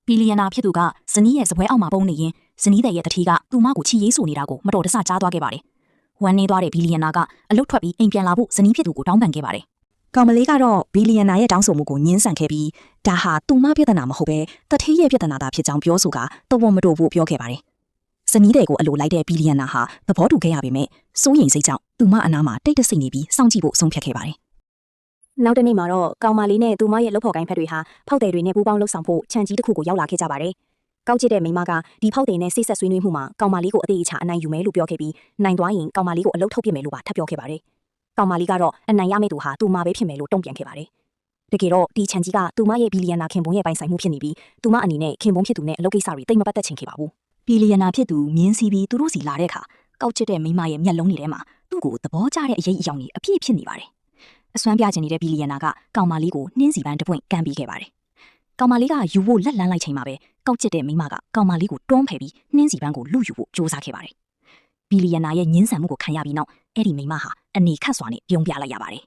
ဘီလီယံနာဖြစ်သူကဇနီးရဲ့စပွဲအောက်မှာပုံနေရင်ဇနီးတဲ့ရဲ့တတိကသူ့မကိုချီရေးဆိုနေတာကိုမတော်တဆကြားသွားခဲ့ပါတယ်။ဝမ်းနေသွားတဲ့ဘီလီယံနာကအလုတ်ထွက်ပြီးအိမ်ပြန်လာဖို့ဇနီးဖြစ်သူကိုတောင်းပန်ခဲ့ပါတယ်။ကောင်မလေးကတော့ဘီလီယံနာရဲ့တောင်းဆိုမှုကိုညှင်းဆန်ခဲ့ပြီးဒါဟာသူ့မပြဿနာမဟုတ်ပဲတတိရဲ့ပြဿနာသာဖြစ်ကြောင်းပြောဆိုကတော်တော်မတော်ဘူးပြောခဲ့ပါတယ်။ဇနီးတဲ့ကိုအလိုလိုက်တဲ့ဘီလီယံနာဟာသဘောတူခဲ့ရပေမဲ့စိုးရိမ်စိတ်ကြောင့်သူ့မအနာမှာတိတ်တဆိတ်နေပြီးစောင့်ကြည့်ဖို့ဆုံးဖြတ်ခဲ့ပါတယ်။နောက်တစ်နေ့မှာတော့ကောင်မလေးနဲ့သူမရဲ့လုပ်ဖော်ကိုင်းဖက်တွေဟာဖောက်တယ်တွေနဲ့ပူးပေါင်းလှုပ်ဆောင်ဖို့ခြံကြီးတစ်ခုကိုရောက်လာခဲ့ကြပါတယ်။ကောက်ချစ်တဲ့မိန်းမကဒီဖောက်တယ်နဲ့စိတ်ဆက်ဆွေးနွေးမှုမှာကောင်မလေးကိုအသေးအချာအနိုင်ယူမယ်လို့ပြောခဲ့ပြီးနိုင်သွားရင်ကောင်မလေးကိုအလုပ်ထုတ်ပစ်မယ်လို့ပါထပ်ပြောခဲ့ပါတယ်။ကောင်မလေးကတော့အနိုင်ရမယ့်သူဟာသူမပဲဖြစ်မယ်လို့တုံ့ပြန်ခဲ့ပါတယ်။တကယ်တော့ဒီခြံကြီးကသူမရဲ့ဘီလီယံနာခင်ပွန်းရဲ့ပိုင်ဆိုင်မှုဖြစ်နေပြီးသူမအနေနဲ့ခင်ပွန်းဖြစ်သူနဲ့အလုပ်ကိစ္စတွေတိတ်မပတ်သက်ချင်ခဲ့ပါဘူး။ဘီလီယံနာဖြစ်သူမြင်းစီးပြီးသူတို့စီလာတဲ့အခါကောက်ချစ်တဲ့မိန်းမရဲ့မျက်လုံးတွေထဲမှာသူ့ကိုသဘောကျတဲ့အရေးအယောင်တွေအပြည့်ဖြစ်နေပါတယ်။အစွမ်းပြချင်နေတဲ့ဘီလီယံနာကကောင်မလေးကိုနှင်းစီပန်းတစ်ပွင့်ကန်ပေးခဲ့ပါတယ်။ကောင်မလေးကယူဖို့လက်လန်းလိုက်ချိန်မှာပဲကောက်ချစ်တဲ့မိန်းမကကောင်မလေးကိုတွန်းဖယ်ပြီးနှင်းစီပန်းကိုလူယူဖို့ကြိုးစားခဲ့ပါတယ်။ဘီလီယံနာရဲ့ညှင်းဆန်မှုကိုခံရပြီးနောက်အဲ့ဒီမိန်းမဟာအနေခတ်စွာနဲ့ပြုံးပြလိုက်ရပါတယ်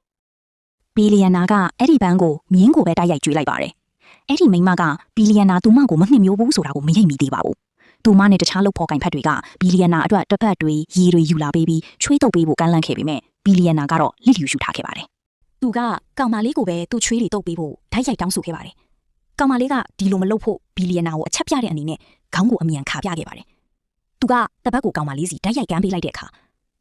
။ဘီလီယံနာကအဲ့ဒီပန်းကိုမြင်းကိုပဲတိုက်ရိုက်ကျွေးလိုက်ပါတယ်။အဲ့ဒီမိန်းမကဘီလီယံနာသူမကိုမနှိမ့်မျိုးဘူးဆိုတာကိုမရိပ်မိသေးပါဘူး။သူမနဲ့တခြားလုပ်ဖော်ကင်ဖက်တွေကဘီလီယံနာအတွက်တစ်ဖက်တွေရေတွေယူလာပေးပြီးချွေးတုပ်ပေးဖို့ကမ်းလှမ်းခဲ့ပေမဲ့ဘီလီယံနာကတော့လစ်လျူရှုထားခဲ့ပါတယ်။သူကကောင်မလေးကိုပဲသူ့ချွေးတွေတုပ်ပေးဖို့ဓာတ်ရိုက်တောင်းဆိုခဲ့ပါတယ်။ကောင်မလေးကဒီလိုမလုပ်ဖို့ဘီလီယံနာကိုအချက်ပြတဲ့အနေနဲ့ခေါင်းကိုအမြန်ခါပြခဲ့ပါတယ်။သူကတပတ်ကိုကောင်မလေးစီဓာတ်ရိုက်ကမ်းပေးလိုက်တဲ့အခါ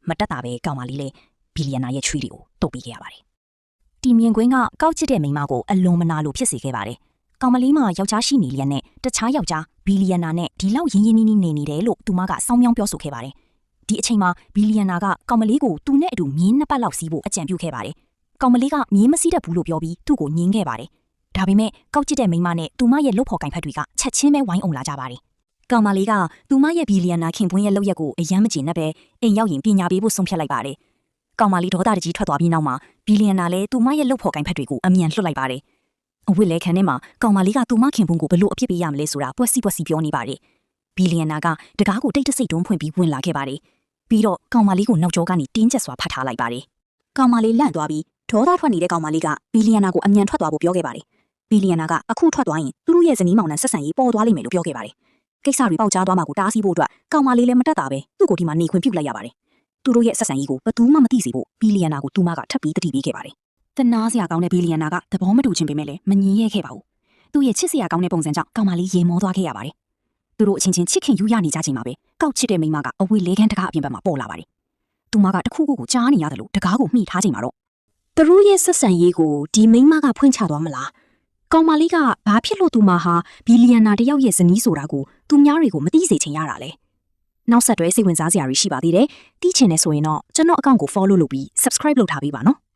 မတက်တာပဲကောင်မလေးလည်းဘီလီယံနာရဲ့ချွေးတွေကိုတုပ်ပေးခဲ့ရပါတယ်။ဒီမြင်ကွင်းကကောက်ချစ်တဲ့မိန်းမကိုအလွန်မနာလို့ဖြစ်စေခဲ့ပါတယ်။ကောင်မလေးမယောက်ျားရှိနေလျက်နဲ့တခြားယောက်ျားဘီလီယံနာနဲ့ဒီလောက်ရင်းရင်းနှီးနှီးနေတယ်လို့သူမကစောင်းမြောင်းပြောဆိုခဲ့ပါတယ်။ဒီအချိန်မှာဘီလီယံနာကကောင်မလေးကိုသူနဲ့အတူမြင်းနှစ်ပတ်လောက်စီးဖို့အကြံပြုခဲ့ပါတယ်။ကောင်မလေးကမြင်းမစီးတတ်ဘူးလို့ပြောပြီးသူ့ကိုညင်းခဲ့ပါတယ်။ဒါပေမဲ့ကောက်ချစ်တဲ့မိန်းမနဲ့သူမရဲ့လုပ်ဖော်ကိုင်ဖက်တွေကချက်ချင်းပဲဝိုင်းအောင်လာကြပါတယ်။ကောင်မလေးကသူမရဲ့ဘီလီယံနာခင်ပွန်းရဲ့လုပ်ရက်ကိုအယမ်းမကျေနပ်ပဲအိမ်ရောက်ရင်ပညာပေးဖို့ဆုံးဖြတ်လိုက်ပါတယ်။ကောင်မလေးဒေါသတကြီးထွက်သွားပြီးနောက်မှာဘီလီယံနာလည်းသူမရဲ့လုပ်ဖော်ကိုင်ဖက်တွေကိုအမြန်လွှတ်လိုက်ပါတယ်။အဝိလဲခံထဲမှာကောင်မလေးကသူမခင်ပွန်းကိုဘလို့အပြစ်ပေးရမလဲဆိုတာပွက်စီပြောနေပါတယ်။ဘီလီယံနာကတကားကိုတိတ်တဆိတ်တွန်းဖွင့်ပြီးဝင်လာခဲ့ပါတယ်။ပြီးတော့ကောင်မလေးကိုနောက်ကျောကနေတင်းကျပ်စွာဖတ်ထားလိုက်ပါတယ်။ကောင်မလေးလန့်သွားပြီးဒေါသထွက်နေတဲ့ကောင်မလေးကဘီလီယံနာကိုအမြန်ထွက်သွားဖို့ပြောခဲ့ပါတယ်။ဘီလီယံနာကအခုထွက်သွားရင်သူတို့ရဲ့ဇနီးမောင်နှံဆက်ဆံရေးပေါ်သွားလိမ့်မယ်လို့ပြောခဲ့ပါတယ်။ကိစ္စတွေပေါက်ကြားသွားမှာကိုတားဆီးဖို့အတွက်ကောင်မလေးလည်းမတက်တာပဲသူ့ကိုဒီမှာနေခွင့်ပြုလိုက်ရပါတယ်။သူတို့ရဲ့ဆက်ဆံရေးကိုဘယ်သူမှမသိစေဖို့ဘီလီယံနာကိုသူမကထပ်ပြီးတတိပေးခဲ့ပါတယ်။တနာစရာကောင်းတဲ့ဘီလီယံနာကသဘောမတူချင်ပေမဲ့လည်းမငြင်းရဲခဲ့ပါဘူး။သူ့ရဲ့ချစ်စရာကောင်းတဲ့ပုံစံကြောင့်ကောင်မလေးရေမောသွားခဲ့ရပါတယ်။သူတို့အချင်းချင်းချစ်ခင်ယူရနေကြချိန်မှာပဲကောက်ချစ်တဲ့မိန်းမကအဝေးလဲခန်းတကားအပြင်ဘက်မှာပေါ်လာပါတယ်။သူမကတခုခုကိုကြားနေရတယ်လို့တကားကိုမှီထားချိန်မှာတော့သူတို့ရဲ့ဆက်ဆံရေးကိုဒီမိန်းမကဖွင့်ချသွားမလား။ကောင်မလေးကဘာဖြစ်လို့သူမဟာဘီလီယံနာတယောက်ရဲ့ဇနီးဆိုတာကိုသူများတွေကိုမသိစေချင်ရတာလဲ။နောက်ဆက်တွဲစိတ်ဝင်စားစရာတွေရှိပါသေးတယ်။သိချင်နေဆိုရင်တော့ကျွန်တော်အကောင့်ကို follow လုပ်ပြီး subscribe လုပ်ထားပေးပါနော်။